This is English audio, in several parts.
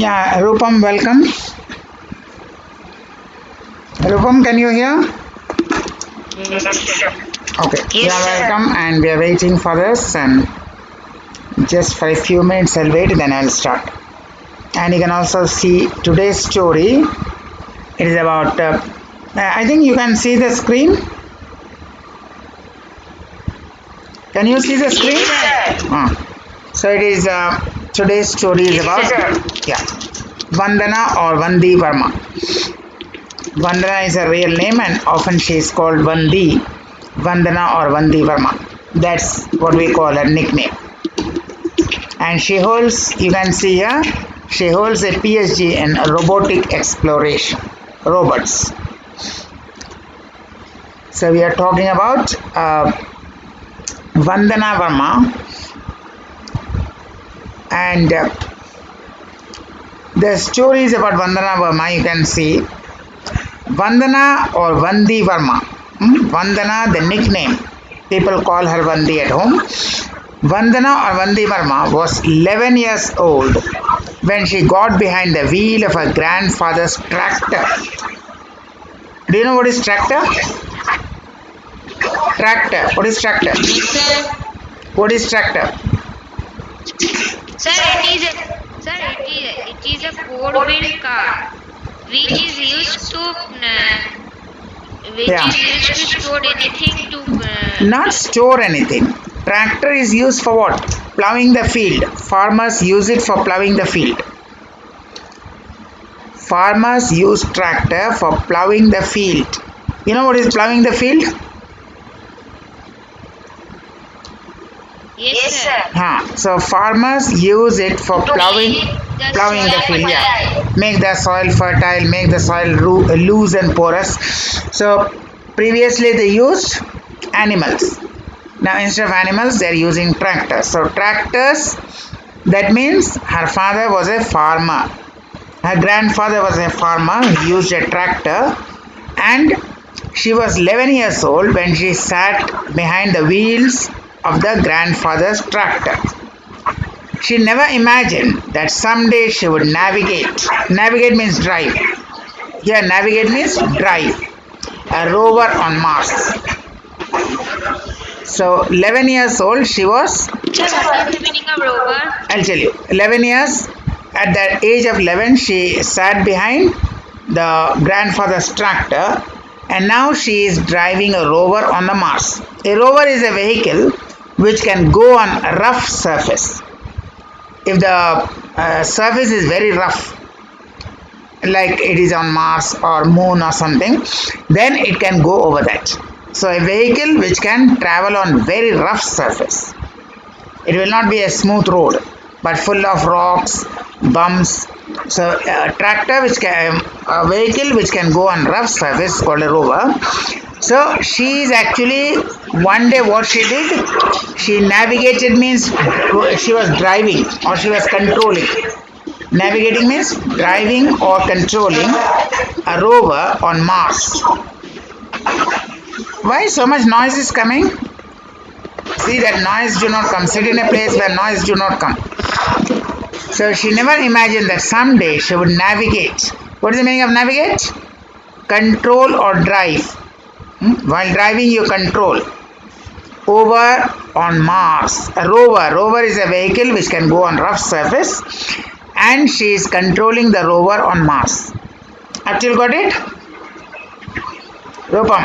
Yeah, Rupam, welcome. Rupam, can you hear? Okay, Yes, yeah, sir. welcome, and we are waiting for this. And just for a few minutes, I'll wait, then I'll start. And you can also see today's story. It is about. I think you can see the screen. Can you see the screen? Yes, sir. So it is. Today's story is Yes, about. sir. Yeah, Vandana or Vandi Verma. Vandana is her real name, and often she is called Vandi, Vandana or Vandi Verma. That's what we call her nickname. And she holds, you can see here, she holds a PhD in robotic exploration, robots. So we are talking about Vandana Verma, and the stories about Vandana Verma you can see. Vandana or Vandi Verma. Vandana, the nickname. People call her Vandi at home. Vandana or Vandi Verma was 11 years old when she got behind the wheel of her grandfather's tractor. Do you know what is tractor? Tractor. What is tractor? Sir, What is tractor? it is a four-wheel car which is used to Yeah. store anything to Not store anything. Tractor is used for what? Plowing the field. Farmers use it for plowing the field. Farmers use tractor for plowing the field. You know what is plowing the field? yes, sir. So farmers use it for plowing the field. Yeah, make the soil fertile, make the soil loose and porous. So previously they used animals. Now instead of animals they are using tractors. So tractors, that means her father was a farmer. Her grandfather was a farmer. He used a tractor, and she was 11 years old when she sat behind the wheels of the grandfather's tractor. She never imagined that someday she would navigate. Navigate means drive. Here, navigate means drive. A rover on Mars. So, 11 years old, she was. Sir, what is the meaning of rover? I'll tell you. 11 years. At the age of 11, she sat behind the grandfather's tractor, and now she is driving a rover on the Mars. A rover is a vehicle which can go on a rough surface. If the surface is very rough, like it is on Mars or Moon or something, then it can go over that. So a vehicle which can travel on very rough surface. It will not be a smooth road, but full of rocks, bumps. So a tractor which can, a vehicle which can go on rough surface is called a rover. So she is actually, one day what she did, she navigated means she was driving or she was controlling. Navigating means driving or controlling a rover on Mars. Why so much noise is coming? See that noise do not come. Sit in a place where noise do not come. So she never imagined that someday she would navigate. What is the meaning of navigate? Control or drive. While driving you control. Over on Mars. A rover. Rover is a vehicle which can go on rough surface, and she is controlling the rover on Mars. Up till got it? Rupam.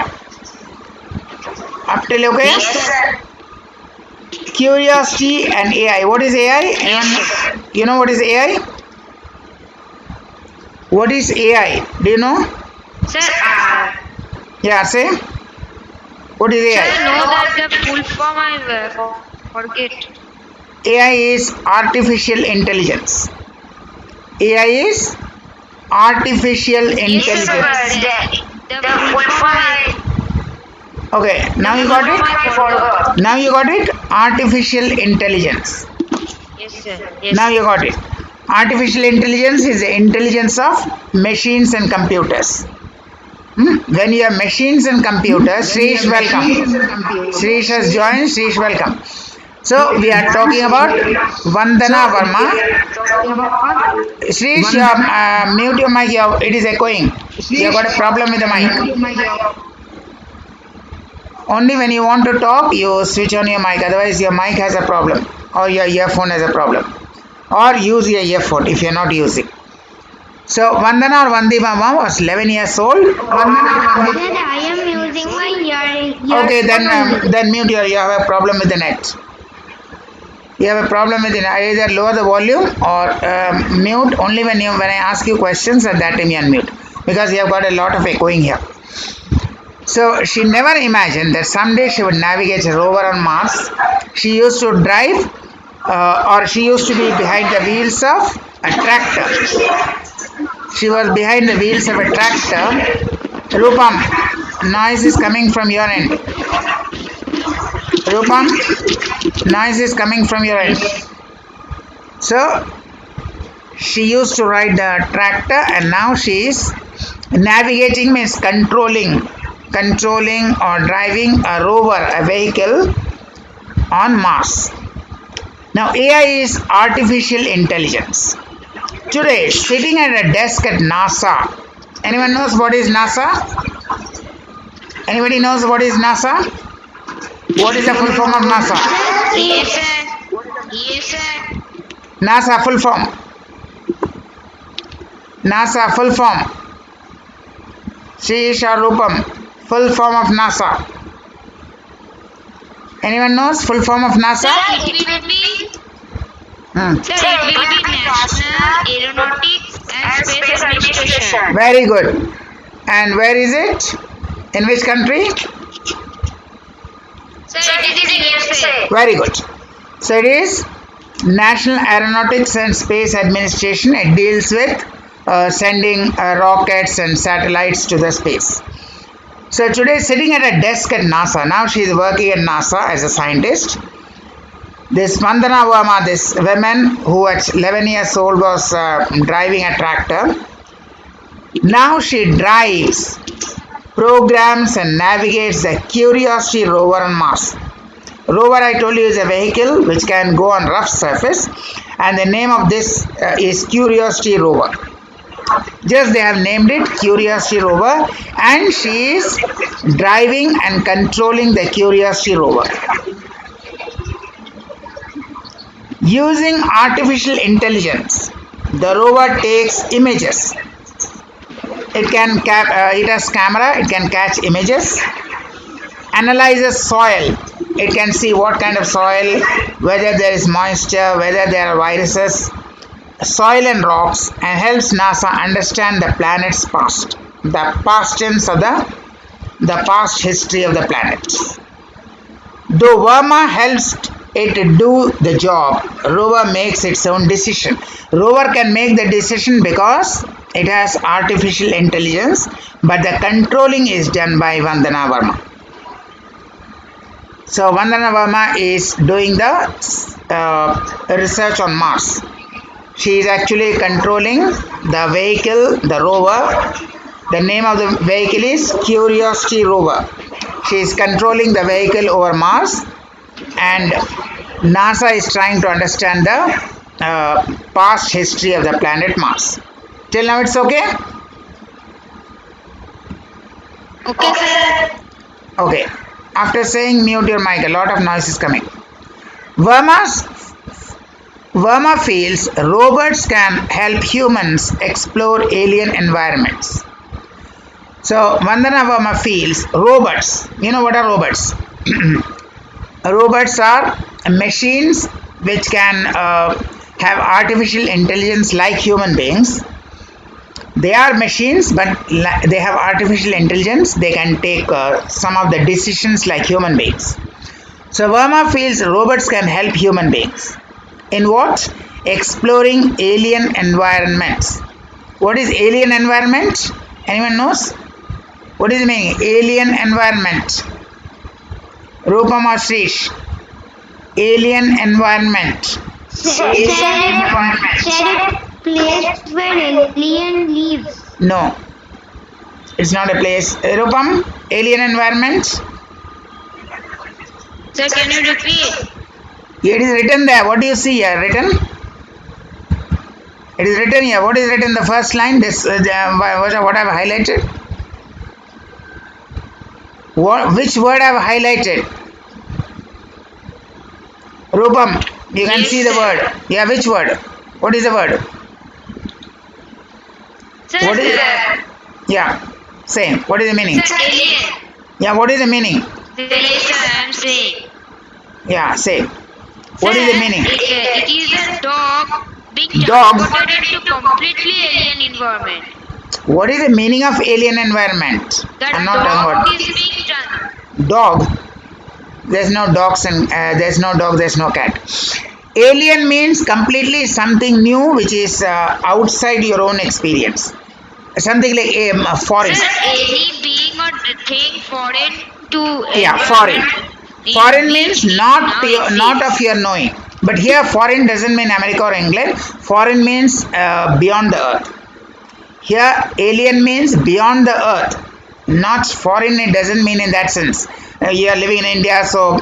Up till okay? Yes, sir. Curiosity and AI. What is AI? Anyone, you know what is AI? What is AI? Do you know? Sir, Yeah, say. What is sir, AI? know that the full form I forget. AI is artificial intelligence. AI is artificial Yes, intelligence. sir. The full form Okay, now you got it? Now you got it? Artificial intelligence. Yes, sir. Yes. Now you got it. Artificial intelligence is the intelligence of machines and computers. When you have machines and computers, Shrish, welcome. Shrish has joined. Shrish, welcome. So we are talking about Vandana Verma. Shrish, mute your mic. It is echoing. You have got a problem with the mic. Only when you want to talk, you switch on your mic. Otherwise, your mic has a problem, or your earphone has a problem, or use your earphone if you are not using. So Vandana or Vandi Mama was 11 years old. Sir, I am using my ear. Okay, then mute your. You have a problem with the net. You have a problem with it. Either lower the volume or mute only when I ask you questions. At that time you unmute, because you have got a lot of echoing here. So she never imagined that someday she would navigate a rover on Mars. She used to drive, or she used to be behind the wheels of a tractor. She was behind the wheels of a tractor. Rupam, noise is coming from your end. Rupam, noise is coming from your end. So she used to ride the tractor, and now she is navigating, means controlling or driving a rover, a vehicle on Mars. Now AI is artificial intelligence. Today, sitting at a desk at NASA. Anyone knows what is NASA? Anybody knows what is NASA? What is the full form of NASA? Yes, sir. Yes, sir. NASA full form. NASA full form. Shrish or Rupam, full form of NASA. Anyone knows full form of NASA? Sir, it will be National Aeronautics and Space Administration. Very good. And where is it? In which country? Sir, it is in USA. Very good. So it is National Aeronautics and Space Administration. It deals with sending rockets and satellites to the space. So today, sitting at a desk at NASA. Now she is working at NASA as a scientist. This Vandana Verma, this woman who at 11 years old was driving a tractor. Now she drives, programs and navigates the Curiosity rover on Mars. Rover, I told you, is a vehicle which can go on rough surface, and the name of this is Curiosity rover. Just they have named it Curiosity rover, and she is driving and controlling the Curiosity rover. Using artificial intelligence, the rover takes images. It has camera, it can catch images, analyzes soil. It can see what kind of soil, whether there is moisture, whether there are viruses, soil and rocks, and helps NASA understand the planet's past, the past tense of the past history of the planet. Though Verma helps it do the job, rover makes its own decision. Rover can make the decision because it has artificial intelligence, but the controlling is done by Vandana Verma. So Vandana Verma is doing the research on Mars. She is actually controlling the vehicle, the rover. The name of the vehicle is Curiosity rover. She is controlling the vehicle over Mars, and NASA is trying to understand the past history of the planet Mars. Till now it's okay? Okay, sir. Okay. After saying mute your mic, a lot of noise is coming. Verma feels robots can help humans explore alien environments. So Vandana Verma feels robots. You know what are robots? Robots are machines which can have artificial intelligence like human beings. They are machines, but they have artificial intelligence. They can take some of the decisions like human beings. So Verma feels robots can help human beings. In what? Exploring alien environments. What is alien environment? Anyone knows? What is the meaning? Alien environment. Rupam or Shrish? Alien environment. Place where alien lives. No. It's not a place. Rupam? Alien environment? Sir, can you repeat? It is written there. What do you see here? Written? It is written here. What is written in the first line? This what I have highlighted? Which word I have highlighted? Rupam, you can see the word. Yeah, which word? What is the word? Sir, What is Yeah, same. What is the meaning? sir, alien. Yeah, what is the meaning? Yes, sir, I am saying. Yeah, say. What is the meaning? It is a dog being Dog? transported into completely alien environment. What is the meaning of alien environment? The I'm not talking dog about is being dog. There's no dogs and there's no dog, there's no cat. Alien means completely something new which is outside your own experience. Something like a foreign. Sir, any being or thing foreign to Yeah, foreign. Foreign means not of your knowing. But here foreign doesn't mean America or England. Foreign means beyond the earth. Here alien means beyond the earth. Not foreign, it doesn't mean in that sense. You are living in India, so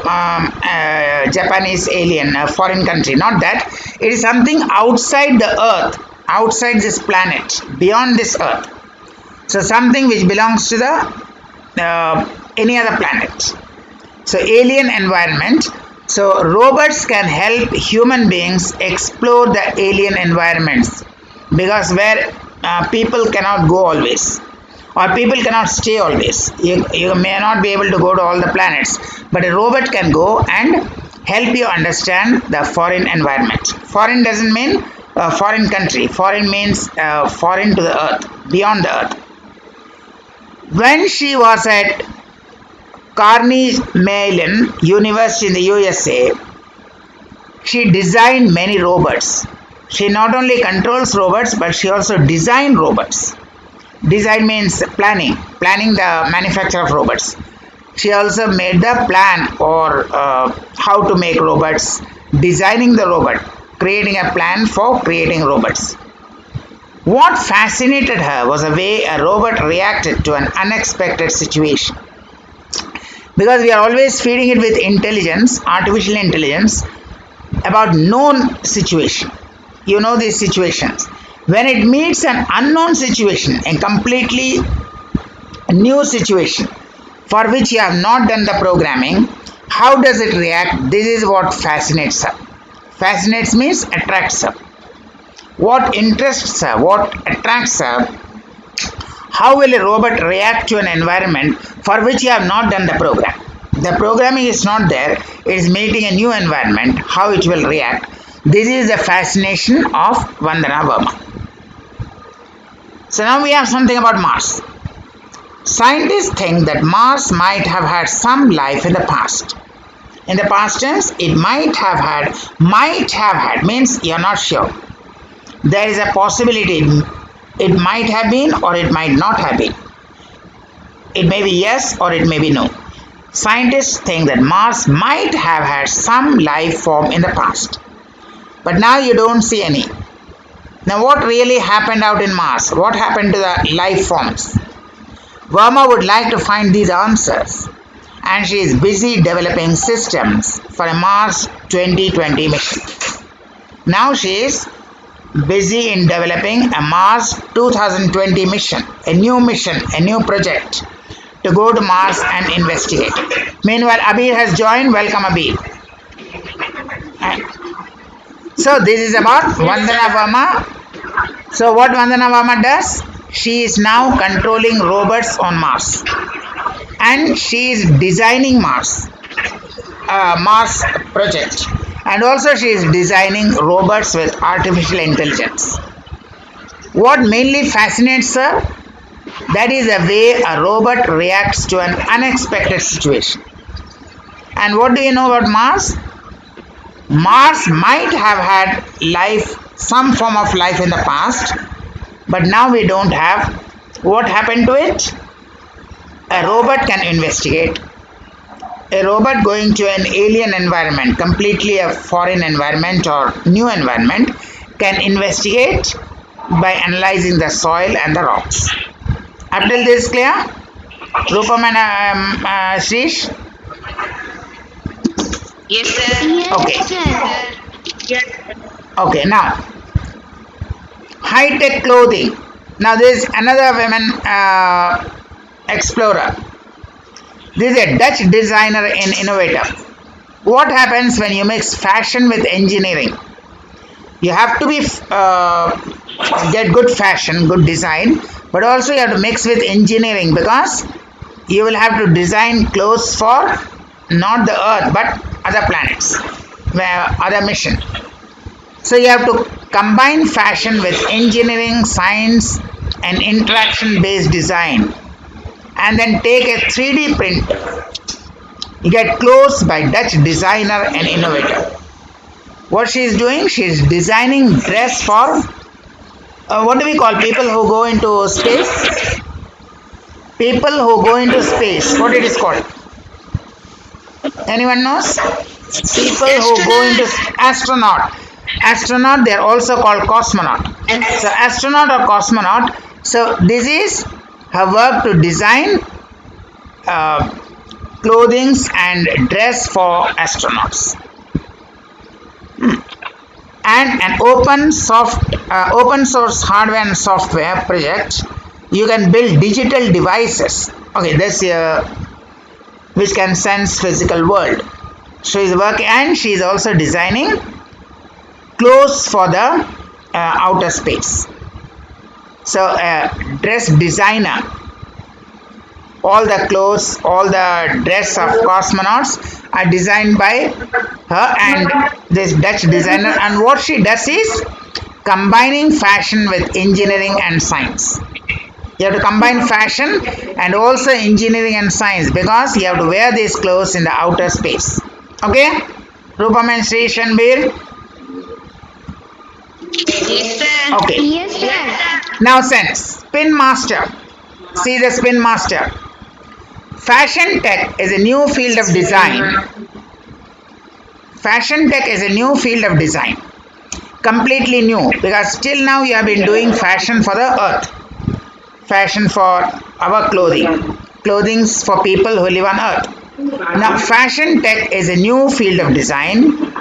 Japanese alien, foreign country. Not that. It is something outside the earth, outside this planet, beyond this earth. So something which belongs to the any other planet. So alien environment. So robots can help human beings explore the alien environments because where people cannot go always or people cannot stay always. You may not be able to go to all the planets, but a robot can go and help you understand the foreign environment. Foreign doesn't mean foreign country. Foreign means foreign to the earth, beyond the earth. When she was at Carnegie Mellon University in the USA, she designed many robots. She not only controls robots, but she also designed robots. Design means planning the manufacture of robots. She also made the plan or how to make robots, designing the robot, creating a plan for creating robots. What fascinated her was the way a robot reacted to an unexpected situation. Because we are always feeding it with intelligence, artificial intelligence, about known situation. You know these situations. When it meets an unknown situation, a completely new situation for which you have not done the programming, how does it react? This is what fascinates her. Fascinates means attracts her. What interests her, what attracts her, how will a robot react to an environment for which you have not done the program? The programming is not there, it is meeting a new environment, how it will react. This is the fascination of Vandana Verma. So now we have something about Mars. Scientists think that Mars might have had some life in the past. In the past tense, it might have had means you are not sure. There is a possibility it might have been or it might not have been. It may be yes or it may be no. Scientists think that Mars might have had some life form in the past. But now you don't see any. Now what really happened out in Mars? What happened to the life forms? Verma would like to find these answers and she is busy developing systems for a Mars 2020 mission. Now she is busy in developing a Mars 2020 mission, a new project to go to Mars and investigate. Meanwhile, Abir has joined. Welcome, Abir. So this is about Vandana Verma. So what Vandana Verma does? She is now controlling robots on Mars. And she is designing Mars project. And also she is designing robots with artificial intelligence. What mainly fascinates her? That is the way a robot reacts to an unexpected situation. And what do you know about Mars? Mars might have had life, some form of life in the past, but now we don't have. What happened to it? A robot can investigate. A robot going to an alien environment, completely a foreign environment or new environment, can investigate by analyzing the soil and the rocks. Up till this clear? Rupam and Shrish? Yes, sir. Okay. Yes. Okay, now high tech clothing. Now, this is another women explorer. This is a Dutch designer and innovator. What happens when you mix fashion with engineering? You have to be get good fashion, good design, but also you have to mix with engineering because you will have to design clothes for not the Earth but other planets, other mission. So you have to combine fashion with engineering, science, and interaction-based design, and then take a 3D print. You get clothes by Dutch designer and innovator. What she is doing? She is designing dress for what do we call people who go into space? People who go into space. What it is called? Anyone knows? People who go into astronaut. Astronaut, they are also called cosmonaut. So astronaut or cosmonaut. So this is her work to design clothing and dress for astronauts. And an open source hardware and software project, you can build digital devices. Okay, this which can sense physical world. She is working and she is also designing clothes for the outer space. So dress designer, all the clothes, all the dress of cosmonauts are designed by her and this Dutch designer. And what she does is combining fashion with engineering and science. You have to combine fashion and also engineering and science because you have to wear these clothes in the outer space. Okay? Rupam and Sri Shanbir? Yes, sir. Okay. Yes, sir. Now sense. Spin Master. See the Spin Master. Fashion tech is a new field of design. Fashion tech is a new field of design. Completely new because till now you have been doing fashion for the earth. Fashion for our clothing. Clothings for people who live on earth. Now fashion tech is a new field of design.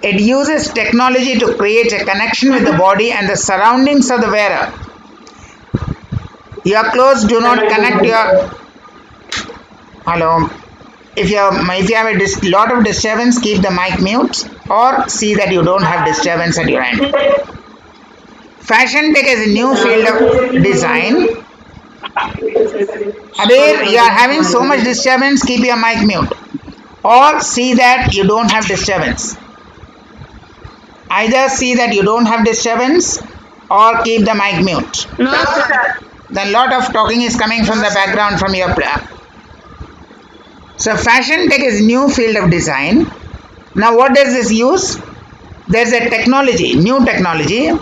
It uses technology to create a connection with the body and the surroundings of the wearer. Your clothes do not connect your... Hello. If you have a lot of disturbance, keep the mic mute or see that you don't have disturbance at your end. Fashion tech is a new field of design. Abir, you are having so much disturbance, keep your mic mute or see that you don't have disturbance. Either see that you don't have disturbance or keep the mic mute. No, sir. Then lot of talking is coming from the background from your player. So fashion tech is a new field of design. Now what does this use? There's a technology, new technology,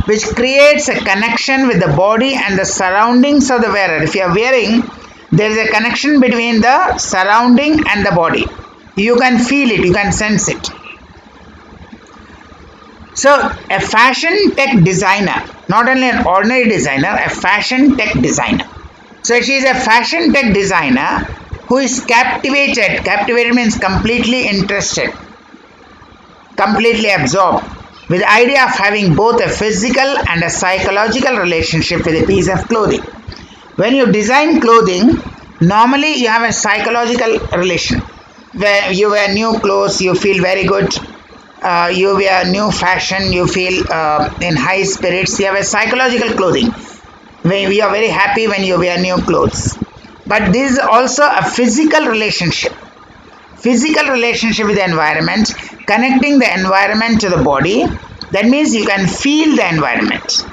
which creates a connection with the body and the surroundings of the wearer. If you are wearing, there is a connection between the surrounding and the body. You can feel it, you can sense it. So a fashion tech designer, not only an ordinary designer, a fashion tech designer. So she is a fashion tech designer who is captivated. Captivated means completely interested, completely absorbed with the idea of having both a physical and a psychological relationship with a piece of clothing. When you design clothing, normally you have a psychological relation. Where you wear new clothes, you feel very good. You wear new fashion, you feel in high spirits. You have a psychological clothing. We are very happy when you wear new clothes. But this is also a physical relationship. Physical relationship with the environment, connecting the environment to the body. That means you can feel the environment.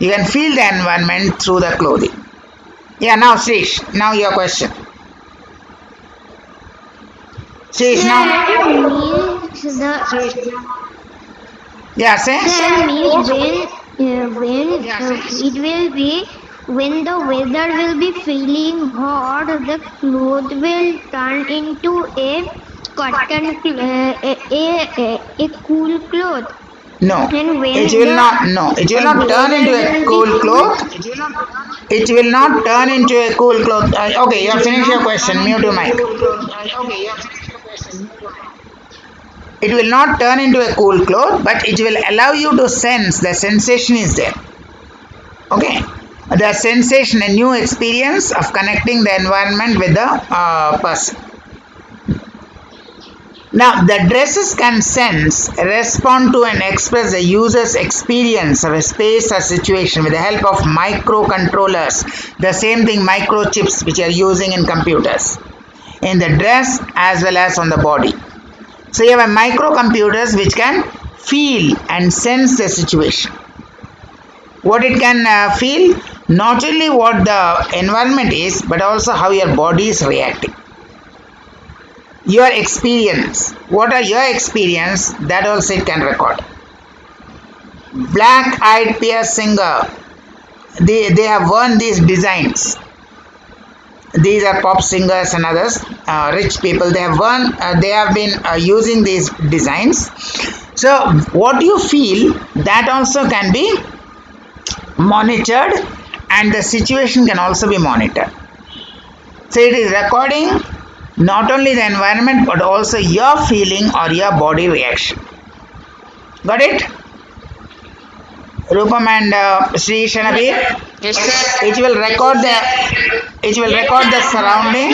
You can feel the environment through the clothing. Yeah, now Srish, now your question. Srish, now. Yeah, say. That means it will be when the weather will be feeling hot, the cloth will turn into a cotton, a cool cloth. No, And when it will not. No, it will not turn into a cool cloth. It will not turn into a cool cloth. Okay, you have finished your question. Mute your mic. It will not turn into a cool cloth, but it will allow you to sense the sensation is there. Okay, the sensation, a new experience of connecting the environment with the person. Now, the dresses can sense, respond to, and express the user's experience of a space or situation with the help of microcontrollers. The same thing, microchips, which are using in computers, in the dress as well as on the body. So you have a microcomputers which can feel and sense the situation. What it can feel, not only what the environment is, but also how your body is reacting. Your experience, what are your experience, that also it can record. Black Eyed Peas singer, they have won these designs. These are pop singers and others, rich people. They have won. They have been using these designs. So what you feel, that also can be monitored, and the situation can also be monitored. So it is recording not only the environment but also your feeling or your body reaction. Got it? Rupam and Sri Shanabir? Yes, sir. It will record the surrounding.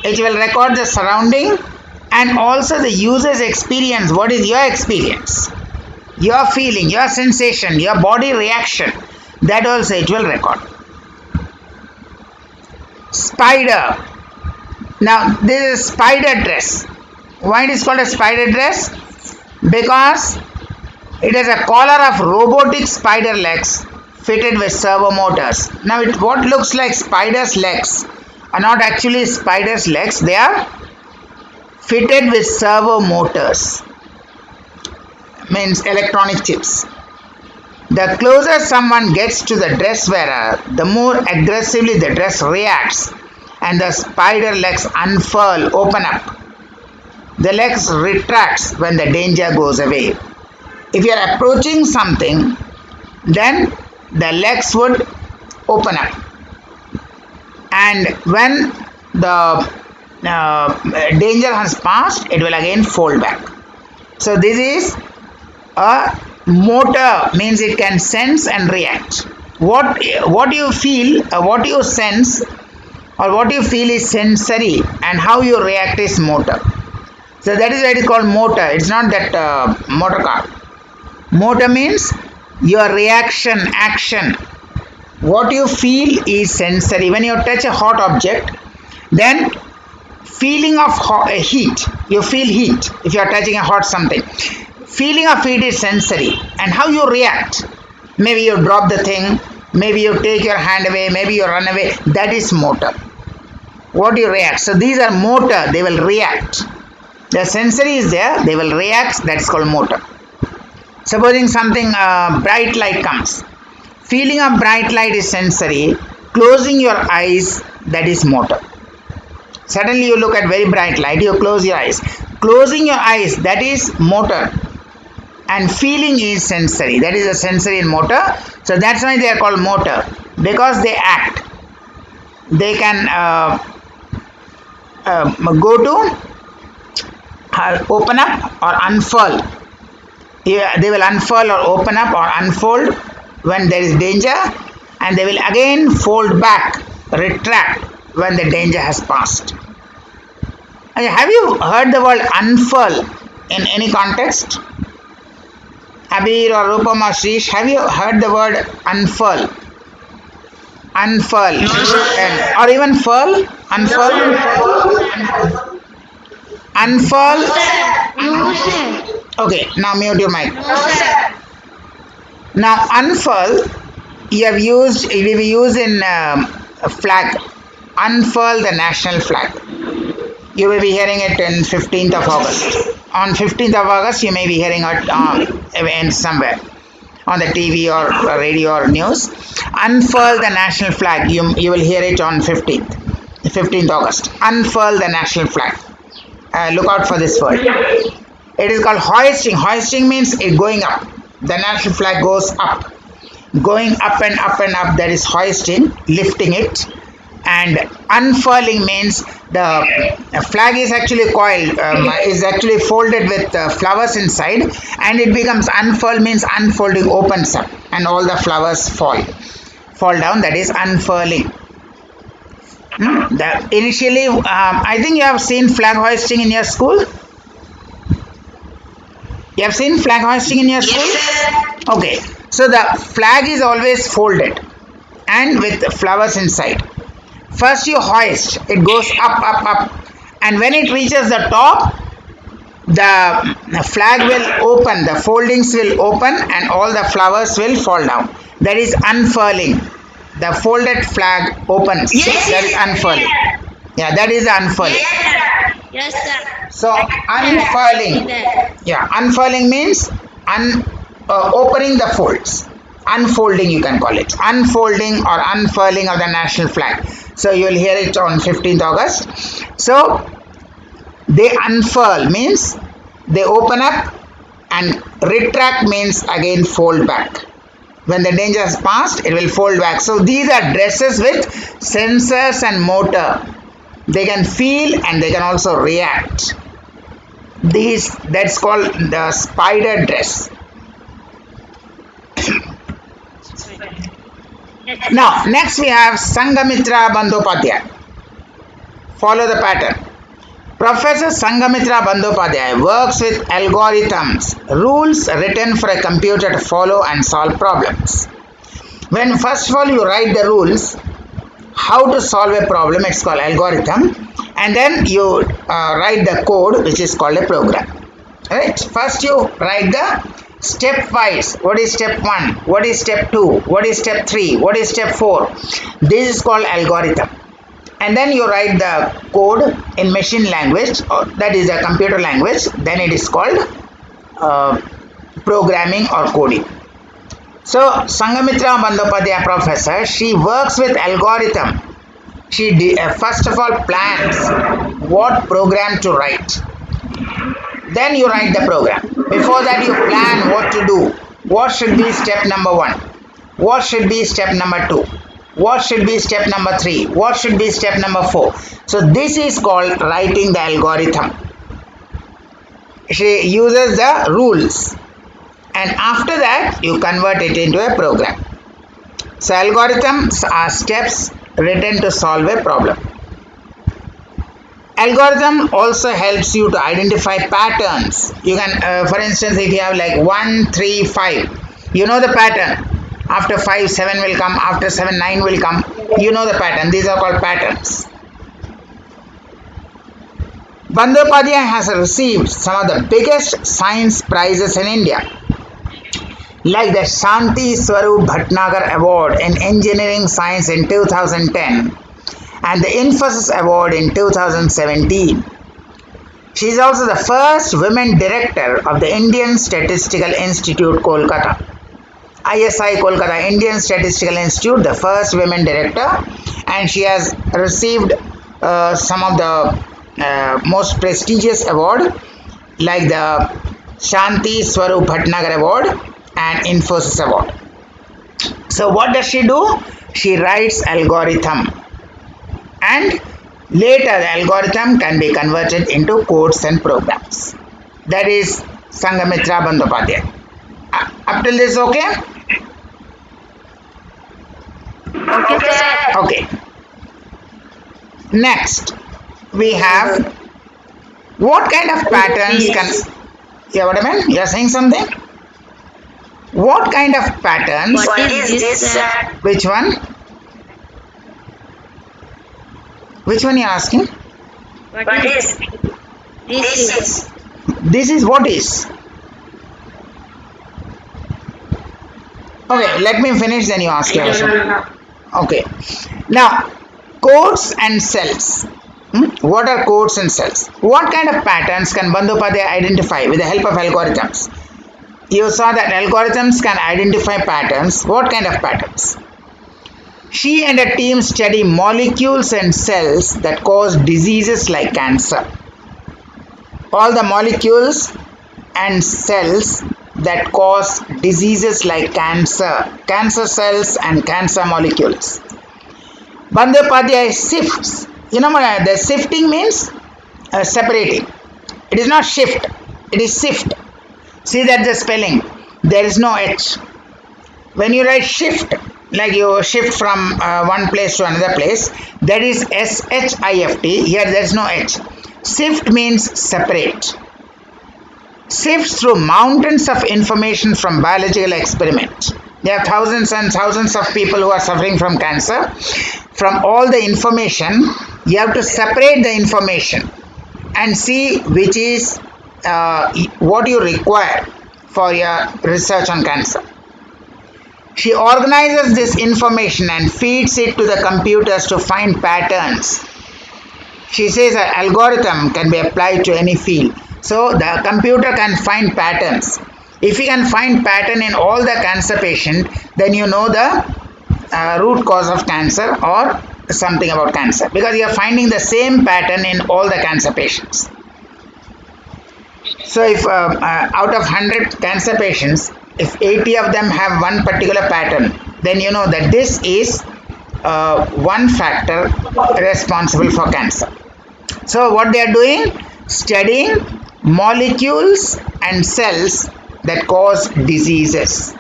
It will record the surrounding and also the user's experience. What is your experience? Your feeling, your sensation, your body reaction. That also it will record. Spider. Now this is spider dress. Why it is called a spider dress? Because it has a collar of robotic spider legs fitted with servo motors. Now what looks like spider's legs are not actually spider's legs. They are fitted with servo motors. Means electronic chips. The closer someone gets to the dress wearer, the more aggressively the dress reacts and the spider legs unfurl, open up. The legs retracts when the danger goes away. If you are approaching something, then the legs would open up. And when the danger has passed, it will again fold back. So this is a motor, means it can sense and react. What you feel, what you sense or what you feel is sensory, and how you react is motor. So that is why it is called motor. It's not that motor car. Motor means your reaction, action. What you feel is sensory. When you touch a hot object, then feeling of heat, you feel heat if you are touching a hot something. Feeling of heat is sensory, and how you react. Maybe you drop the thing, maybe you take your hand away, maybe you run away. That is motor. What you react. So these are motor, they will react. The sensory is there, they will react, that's called motor. Supposing something bright light comes. Feeling of bright light is sensory. Closing your eyes, that is motor. Suddenly you look at very bright light, you close your eyes. Closing your eyes, that is motor. And feeling is sensory, that is a sensory and motor. So that's why they are called motor, because they act. They can go to open up or unfurl. They will unfurl or open up or unfold when there is danger, and they will again fold back, retract when the danger has passed. Have you heard the word unfurl in any context? Abir or Rupam or Shrish, have you heard the word unfurl? Unfurl. Or even furl? Unfurl? Unfurl? No, sir. Okay, now mute your mic. No, sir. Now unfurl, we've used in flag. Unfurl the national flag. You will be hearing it in 15th of August. On 15th of August, you may be hearing it in somewhere on the TV or radio or news. Unfurl the national flag. You will hear it on 15th August. Unfurl the national flag. Look out for this word. It is called hoisting. Hoisting means it going up. The national flag goes up. Going up and up and up, that is hoisting, lifting it. And unfurling means the flag is actually coiled, is actually folded with flowers inside, and it becomes unfurled means unfolding opens up and all the flowers fall down. That is unfurling. Initially, I think you have seen flag hoisting in your school. You have seen flag hoisting in your school? Okay. So the flag is always folded and with flowers inside. First you hoist, it goes up, and when it reaches the top, the flag will open, the foldings will open, and all the flowers will fall down. That is unfurling. The folded flag opens. That is unfurling. Yeah, that is unfurling. Yes, sir. So unfurling. Yeah, unfurling means opening the folds. Unfolding, you can call it. Unfolding or unfurling of the national flag. So you will hear it on 15th August. So they unfurl means they open up, and retract means again fold back. When the danger is past, it will fold back. So these are dresses with sensors and motor. They can feel and they can also react. That's called the spider dress. Now, next we have Sanghamitra Bandyopadhyay. Follow the pattern. Professor Sanghamitra Bandyopadhyay works with algorithms, rules written for a computer to follow and solve problems. When first of all you write the rules, how to solve a problem, it's called algorithm, and then you write the code, which is called a program. Right? First you write the stepwise. What is step 1? What is step 2? What is step 3? What is step 4? This is called algorithm. And then you write the code in machine language, or that is a computer language. Then it is called programming or coding. So Sanghamitra Bandyopadhyay professor, she works with algorithm. She first of all plans what program to write. Then you write the program. Before that you plan what to do. What should be step number 1? What should be step number 2? What should be step number 3? What should be step number 4? So this is called writing the algorithm. She uses the rules, and after that you convert it into a program. So algorithms are steps written to solve a problem. Algorithm also helps you to identify patterns. You can, for instance, if you have like 1, 3, 5, you know the pattern. After 5, 7 will come. After 7, 9 will come. You know the pattern. These are called patterns. Bandyopadhyay has received some of the biggest science prizes in India, like the Shanti Swarup Bhatnagar Award in Engineering Science in 2010 and the Infosys Award in 2017. She is also the first women director of the Indian Statistical Institute, Kolkata. ISI Kolkata, Indian Statistical Institute, the first women director, and she has received some of the most prestigious award, like the Shanti Swarup Bhatnagar Award and Infosys Award. So what does she do? She writes algorithm, and later the algorithm can be converted into codes and programs. That is Sanghamitra Bandyopadhyay. Up till this, okay? Okay, sir. Okay. Next, we have what kind of patterns can... Yeah, what I mean? You are saying something? What kind of patterns... What is this, sir? Which one? Which one you are asking? What is this? This is what is. Okay, let me finish, then you ask your question. Okay. Now, codes and cells. What are codes and cells? What kind of patterns can Bandyopadhyay identify with the help of algorithms? You saw that algorithms can identify patterns. What kind of patterns? She and her team study molecules and cells that cause diseases like cancer. All the molecules and cells that cause diseases like cancer cells and cancer molecules. Bandyopadhyay sifts. You know what the sifting means? Separating. It is not shift, it is sift. See that the spelling. There is no H. When you write shift, like you shift from one place to another place, that is S-H-I-F-T. Here there is no H. Sift means separate. Sifts through mountains of information from biological experiments. There are thousands and thousands of people who are suffering from cancer. From all the information, you have to separate the information and see which is what you require for your research on cancer. She organizes this information and feeds it to the computers to find patterns. She says an algorithm can be applied to any field. So the computer can find patterns. If you can find pattern in all the cancer patient, then you know the root cause of cancer or something about cancer, because you are finding the same pattern in all the cancer patients. So if out of 100 cancer patients, if 80 of them have one particular pattern, then you know that this is one factor responsible for cancer. So what they are doing? Studying molecules and cells that cause diseases.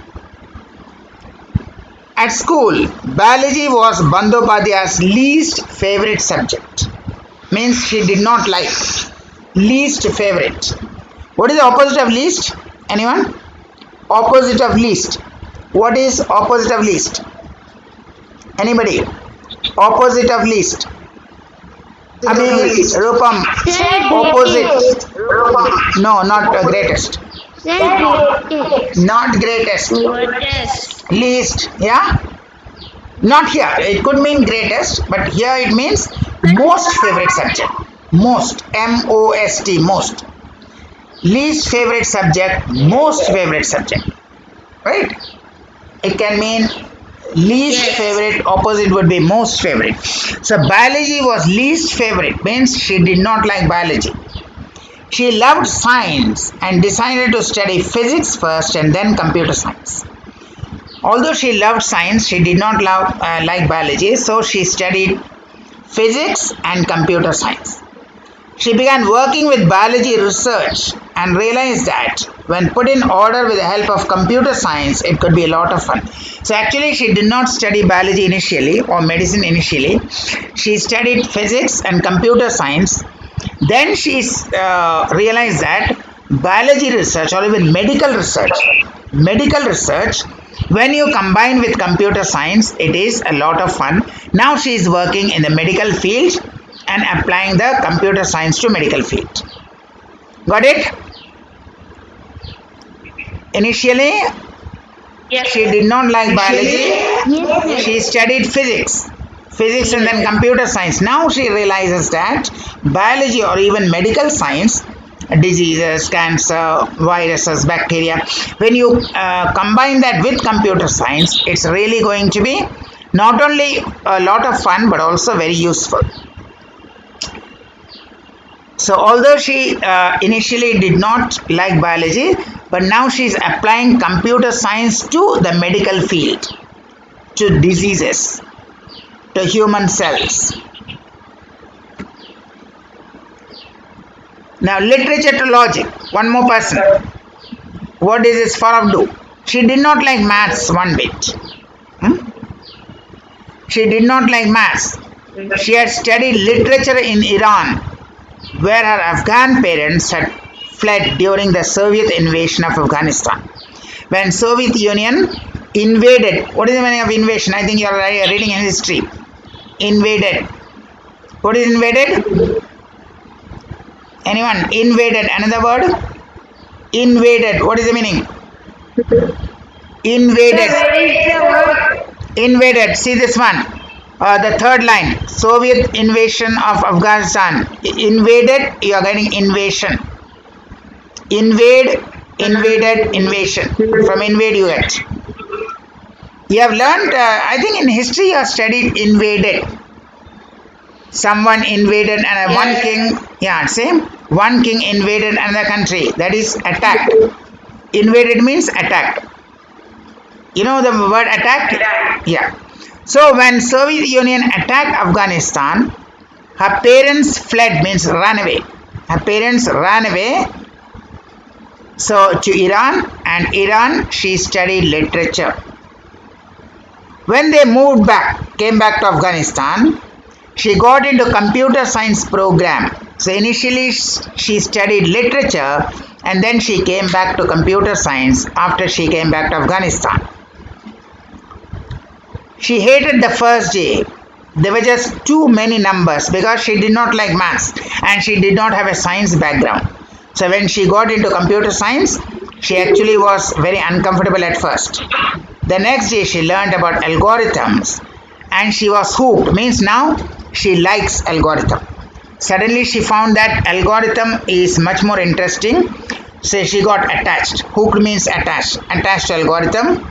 At school, biology was Bandyopadhyay's least favorite subject. Means she did not like. Least favorite. What is the opposite of least? Anyone? Opposite of least. What is opposite of least? Anybody? Opposite of least. Abhi, Rupam. Opposite. No, not greatest. Not greatest. Greatest. Least. Yeah? Not here. It could mean greatest, but here it means most favorite subject. Most. M-O-S-T. Most. Least favorite subject, most favorite subject. Right? It can mean least favorite, opposite would be most favorite. So biology was least favorite, means she did not like biology. She loved science and decided to study physics first and then computer science. Although she loved science, she did not like biology, so she studied physics and computer science. She began working with biology research and realized that when put in order with the help of computer science, it could be a lot of fun. So actually she did not study biology initially or medicine initially. She studied physics and computer science. Then she realized that biology research or even medical research, when you combine with computer science, it is a lot of fun. Now she is working in the medical field and applying the computer science to medical field. Got it? Initially, she did not like biology. She studied physics and then computer science. Now she realizes that biology or even medical science, diseases, cancer, viruses, bacteria, when you combine that with computer science, it's really going to be not only a lot of fun but also very useful. So although she initially did not like biology, but now she is applying computer science to the medical field, to diseases, to human cells. Now literature to logic, one more person. What is this Farah do? She did not like maths one bit. She did not like maths. She had studied literature in Iran, where her Afghan parents had fled during the Soviet invasion of Afghanistan. When Soviet Union invaded, what is the meaning of invasion? I think you are reading in history. Invaded. What is invaded? Anyone? Invaded. Another word? Invaded. What is the meaning? Invaded. Invaded. See this one. The third line. Soviet invasion of Afghanistan. Invaded. You are getting invasion. Invade. Invaded. Invasion. From invade you get. You have learned. I think in history you have studied invaded. Someone invaded and one king. Yeah, same. One king invaded another country. That is attacked. Invaded means attacked. You know the word attacked? Yeah. So when Soviet Union attacked Afghanistan, her parents fled, means ran away. Her parents ran away to Iran, and Iran she studied literature. When they came back to Afghanistan, she got into computer science program. So initially she studied literature, and then she came back to computer science after she came back to Afghanistan. She hated the first day. There were just too many numbers because she did not like maths and she did not have a science background. So when she got into computer science, she actually was very uncomfortable at first. The next day she learned about algorithms and she was hooked, means now she likes algorithm. Suddenly she found that algorithm is much more interesting, so she got attached. Hooked means attached to algorithm.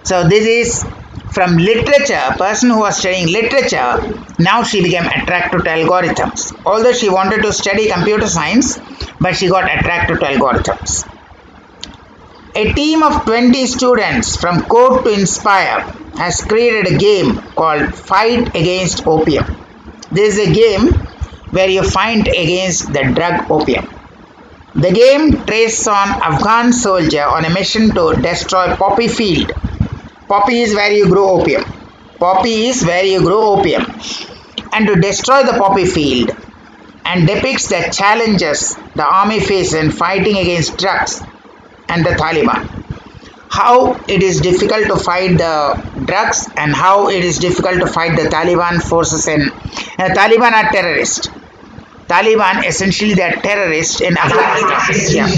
So this is from literature, a person who was studying literature, now she became attracted to algorithms. Although she wanted to study computer science, but she got attracted to algorithms. A team of 20 students from Code to Inspire has created a game called Fight Against Opium. This is a game where you fight against the drug opium. The game traces on Afghan soldier on a mission to destroy poppy field. Poppy is where you grow opium. Poppy is where you grow opium. And to destroy the poppy field, and depicts the challenges the army faces in fighting against drugs and the Taliban. How it is difficult to fight the drugs and how it is difficult to fight the Taliban forces Taliban are terrorists. Taliban essentially they are terrorists in Afghanistan.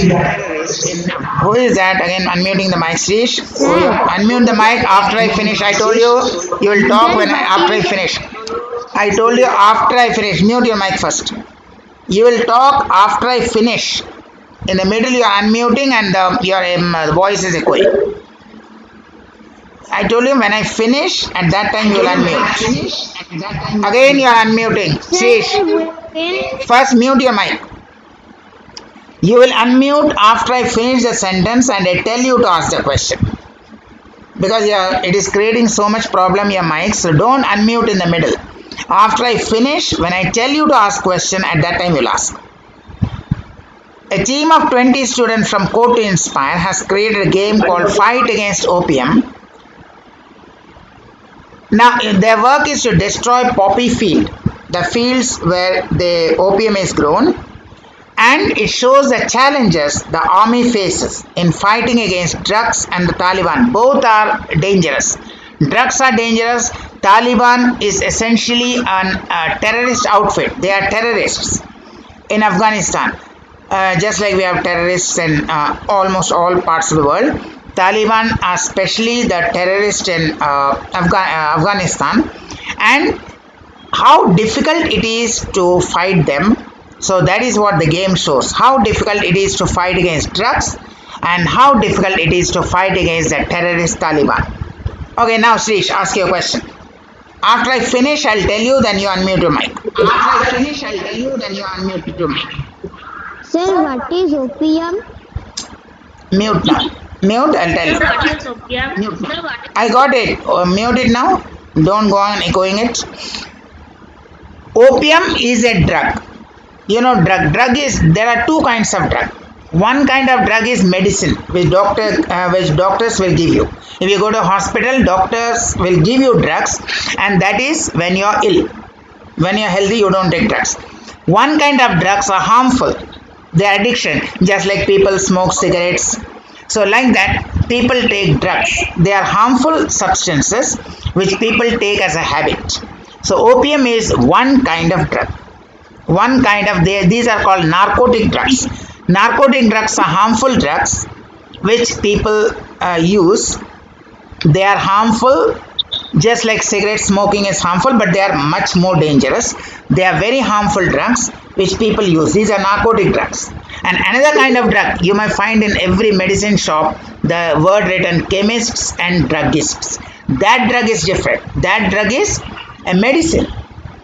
Who is that? Again unmuting the mic, Srish. Unmute the mic after I finish. I told you will talk after I finish. I told you after I finish. Mute your mic first. You will talk after I finish. In the middle you are unmuting and your voice is echoing. I told you when I finish, at that time you will unmute. Again you are unmuting. Srish, first mute your mic. You will unmute after I finish the sentence and I tell you to ask the question. Because it is creating so much problem your mic, so don't unmute in the middle. After I finish, when I tell you to ask question, at that time you will ask. A team of 20 students from Code to Inspire has created a game called Fight Against Opium. Now, their work is to destroy poppy field, the fields where the opium is grown, and it shows the challenges the army faces in fighting against drugs and the Taliban. Both are dangerous. Drugs are dangerous. Taliban is essentially a terrorist outfit. They are terrorists in Afghanistan. Just like we have terrorists in almost all parts of the world. Taliban are especially the terrorists in Afghanistan, and how difficult it is to fight them. So that is what the game shows, how difficult it is to fight against drugs and how difficult it is to fight against the terrorist Taliban. Okay, now Srish, ask your question. After I finish, I'll tell you, then you unmute your mic. After I finish, I'll tell you, then you unmute your mic. Sir, what is opium? Mute now. Mute, I'll tell you. What is opium? Mute. I got it. Mute it now. Don't go on echoing it. Opium is a drug. You know, drug is, there are two kinds of drug. One kind of drug is medicine, which doctors will give you. If you go to hospital, doctors will give you drugs, and that is when you are ill. When you are healthy, you don't take drugs. One kind of drugs are harmful. They are addiction, just like people smoke cigarettes. So like that, people take drugs. They are harmful substances which people take as a habit. So opium is one kind of drug. One kind of, these are called narcotic drugs. Narcotic drugs are harmful drugs which people use. They are harmful, just like cigarette smoking is harmful, but they are much more dangerous. They are very harmful drugs which people use. These are narcotic drugs. And another kind of drug you might find in every medicine shop, the word written chemists and druggists. That drug is different. That drug is a medicine.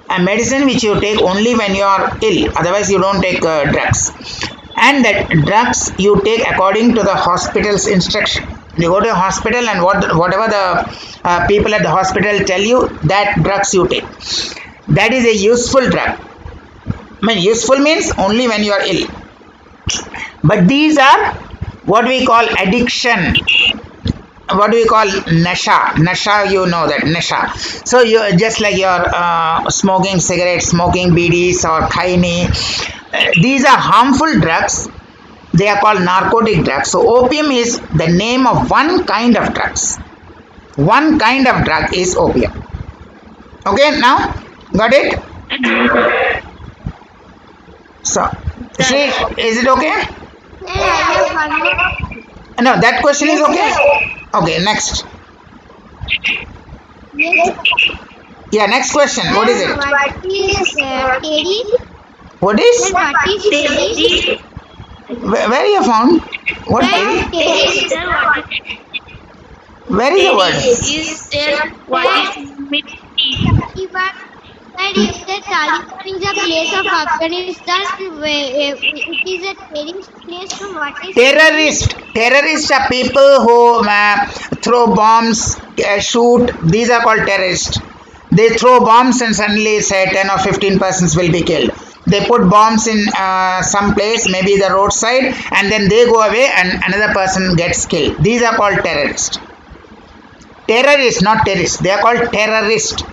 A medicine which you take only when you are ill. Otherwise you don't take drugs. And that drugs you take according to the hospital's instruction. You go to a hospital and whatever the people at the hospital tell you, that drugs you take. That is a useful drug. I mean, useful means only when you are ill. But these are what we call addiction. What do we call nasha? Nasha, you know that nasha. So you just like your smoking cigarettes, smoking BDs or khaini. These are harmful drugs. They are called narcotic drugs. So opium is the name of one kind of drugs. One kind of drug is opium. Okay, now got it? So, Shri, is it okay? Sir, I have one more. No, that question is okay. Okay, next. Yes. Yeah, next question. What is it? What is Teddy? What is? Sir, what is Teddy? Where you found? What is? Teddy. Where is the word? What is Mitti? Sir, is the Taliban is a place of Afghanistan where it is a terrorist place. So what is Terrorist. Terrorists are people who throw bombs, shoot. These are called terrorists. They throw bombs and suddenly say 10 or 15 persons will be killed. They put bombs in some place, maybe the roadside, and then they go away and another person gets killed. These are called terrorists. Terrorists, not terrorists. They are called terrorists.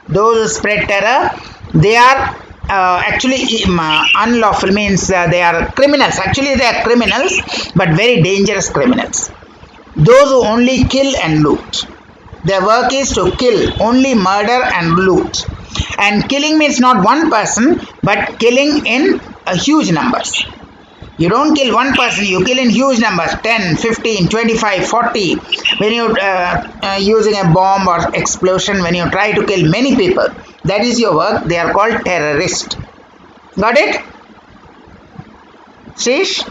Those who spread terror, they are actually unlawful, means they are criminals. Actually, they are criminals, but very dangerous criminals. Those who only kill and loot. Their work is to kill, only murder and loot. And killing means not one person, but killing in huge numbers. You don't kill one person, you kill in huge numbers, 10, 15, 25, 40. When you using a bomb or explosion, when you try to kill many people, that is your work. They are called terrorists. Got it? Shish?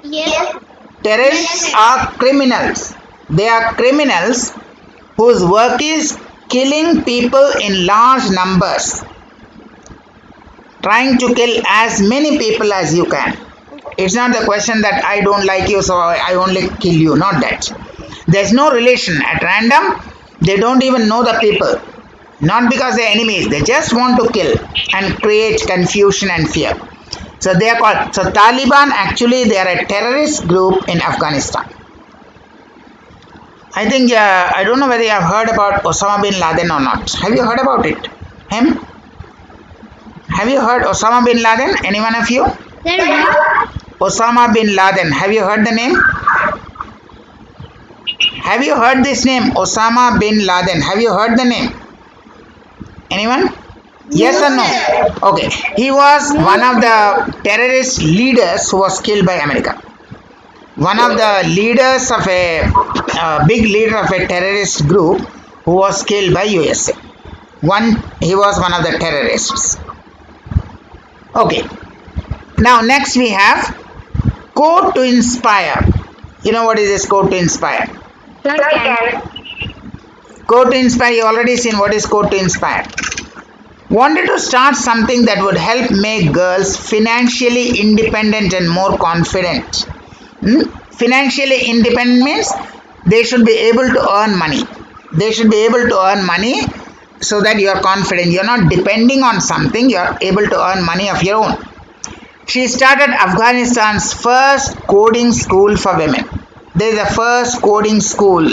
Yes. Terrorists are criminals. They are criminals whose work is killing people in large numbers. Trying to kill as many people as you can. It's not the question that I don't like you, so I only kill you. Not that. There's no relation. At random, they don't even know the people. Not because they're enemies. They just want to kill and create confusion and fear. So they are called. So Taliban, actually, they are a terrorist group in Afghanistan. I think, I don't know whether you have heard about Osama bin Laden or not. Have you heard about it? Him? Have you heard Osama bin Laden? Any one of you? Sir, what? Osama bin Laden. Have you heard the name? Have you heard this name? Osama bin Laden. Have you heard the name? Anyone? Yes or no? Okay. He was one of the terrorist leaders who was killed by America. One of the leaders of a big leader of a terrorist group who was killed by USA. He was one of the terrorists. Okay. Now next we have quote to inspire. You know what is this quote to inspire? Quote to inspire, you already seen what is quote to inspire. Wanted to start something that would help make girls financially independent and more confident. Financially independent means they should be able to earn money. They should be able to earn money so that you are confident. You are not depending on something, you are able to earn money of your own. She started Afghanistan's first coding school for women. There is a first coding school.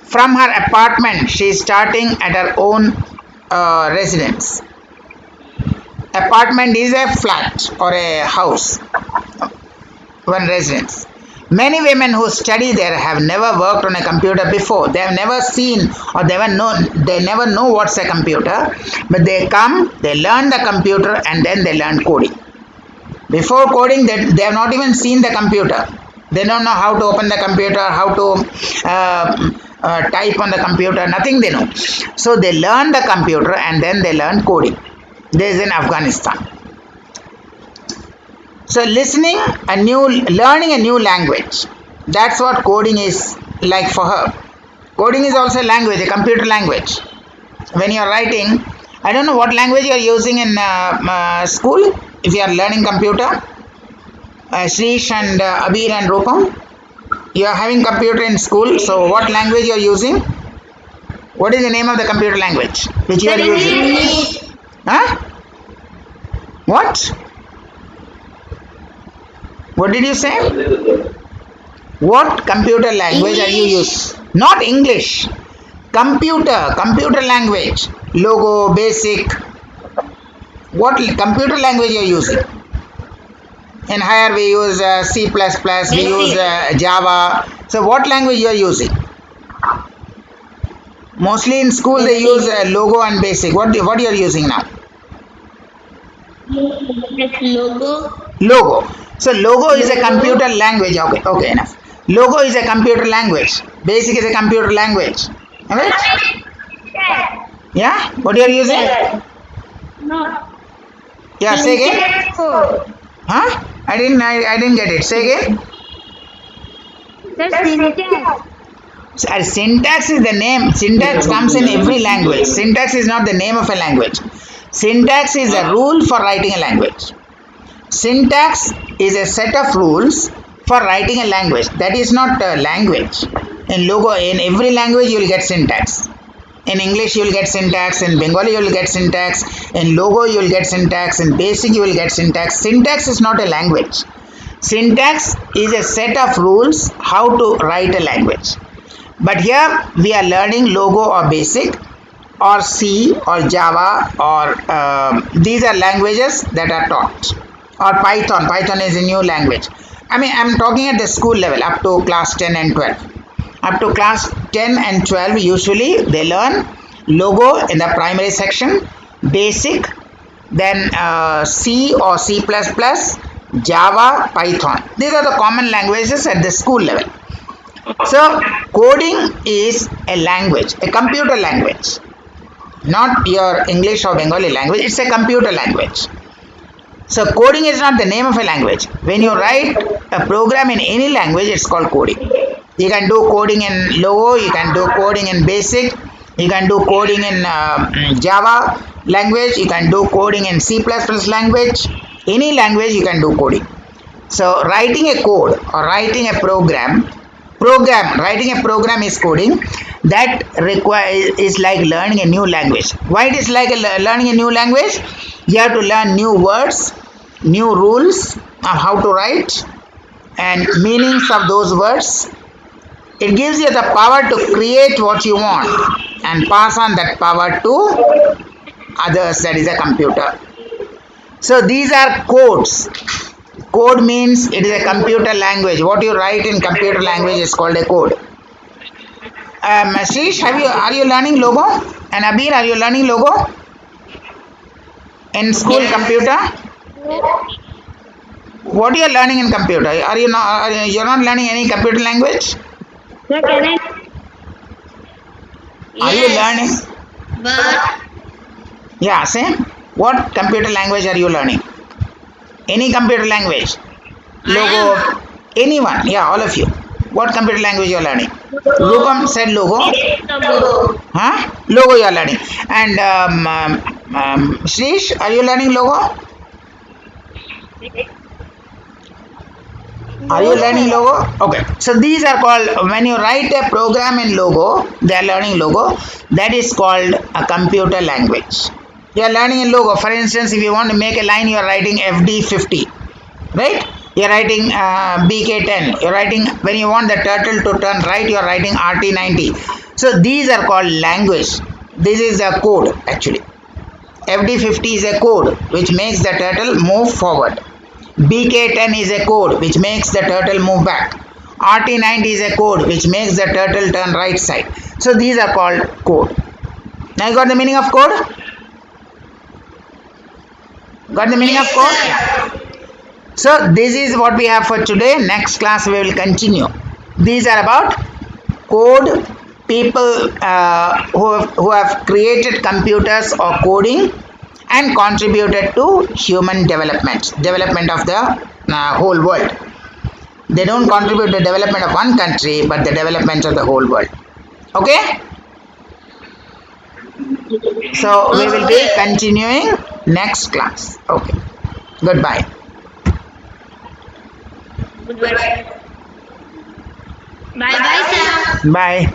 From her apartment, she is starting at her own residence. Apartment is a flat or a house, one residence. Many women who study there have never worked on a computer before. They have never seen or they never know what's a computer. But they come, they learn the computer and then they learn coding. Before coding, they have not even seen the computer. They don't know how to open the computer, how to type on the computer, nothing they know. So they learn the computer and then they learn coding. This is in Afghanistan. So learning a new language. That's what coding is like for her. Coding is also a language, a computer language. When you are writing, I don't know what language you are using in school. If you are learning computer, Shrish and Abir and Rupam, You are having computer in school, so what language you are using? What is the name of the computer language which you are using? Huh? What? What did you say? What computer language are you using? Not English. Computer language. Logo, basic. What computer language you are using? In higher we use C++, we use Java. So what language you are using? Mostly in school they use Logo and basic. What you are using now? Logo. So Logo is a computer language. Okay, enough. Logo is a computer language. Basic is a computer language. Alright? Yeah? What you are using? No. Yeah, say again. Huh? I didn't get it. Say again. The syntax. Syntax is the name. Syntax comes in every language. Syntax is not the name of a language. Syntax is a rule for writing a language. Syntax is a set of rules for writing a language. That is not a language. In Logo, in every language you will get syntax. In English you will get syntax, in Bengali you will get syntax, in Logo you will get syntax, in Basic you will get syntax. Syntax is not a language. Syntax is a set of rules how to write a language. But here we are learning Logo or Basic or C or Java or these are languages that are taught. Or Python. Python is a new language. I mean, I'm talking at the school level up to class 10 and 12. Up to class 10 and 12, usually they learn Logo in the primary section, Basic, then C or C++, Java, Python. These are the common languages at the school level. So, coding is a language, a computer language. Not your English or Bengali language, it's a computer language. So coding is not the name of a language. When you write a program in any language, it's called coding. You can do coding in Logo, you can do coding in Basic, you can do coding in Java language, you can do coding in C++ language. Any language you can do coding. So writing a code or writing a writing a program is coding. That is like learning a new language. Why it is like learning a new language? You have to learn new words, new rules of how to write and meanings of those words. It gives you the power to create what you want and pass on that power to others, that is a computer. So these are codes. Code means it is a computer language. What you write in computer language is called a code. Mashish, are you learning Logo? And Abir, are you learning Logo? In school computer? What you are learning in computer? Are you not? You're not learning any computer language? Sir, can I? Are you learning? But Yeah, same. What computer language are you learning? Any computer language? Logo? Anyone? Yeah, all of you. What computer language you are learning? Rupam said Logo. Huh? Logo you are learning. And Shrish, are you learning Logo? Are you learning Logo? Okay. So these are called, when you write a program in Logo, they are learning Logo. That is called a computer language. You are learning in Logo. For instance, if you want to make a line, you are writing FD50. Right? You are writing BK10. You are writing, when you want the turtle to turn right, you are writing RT90. So these are called language. This is a code actually. FD50 is a code which makes the turtle move forward. BK10 is a code which makes the turtle move back. RT90 is a code which makes the turtle turn right side. So these are called code. Now you got the meaning of code? Got the meaning of code? So this is what we have for today. Next class we will continue. These are about code, people who have created computers or coding and contributed to human development of the whole world. They don't contribute to the development of one country, but the development of the whole world. Okay? So we will be continuing next class. Okay. Goodbye. goodbye. Bye bye, sir. Bye.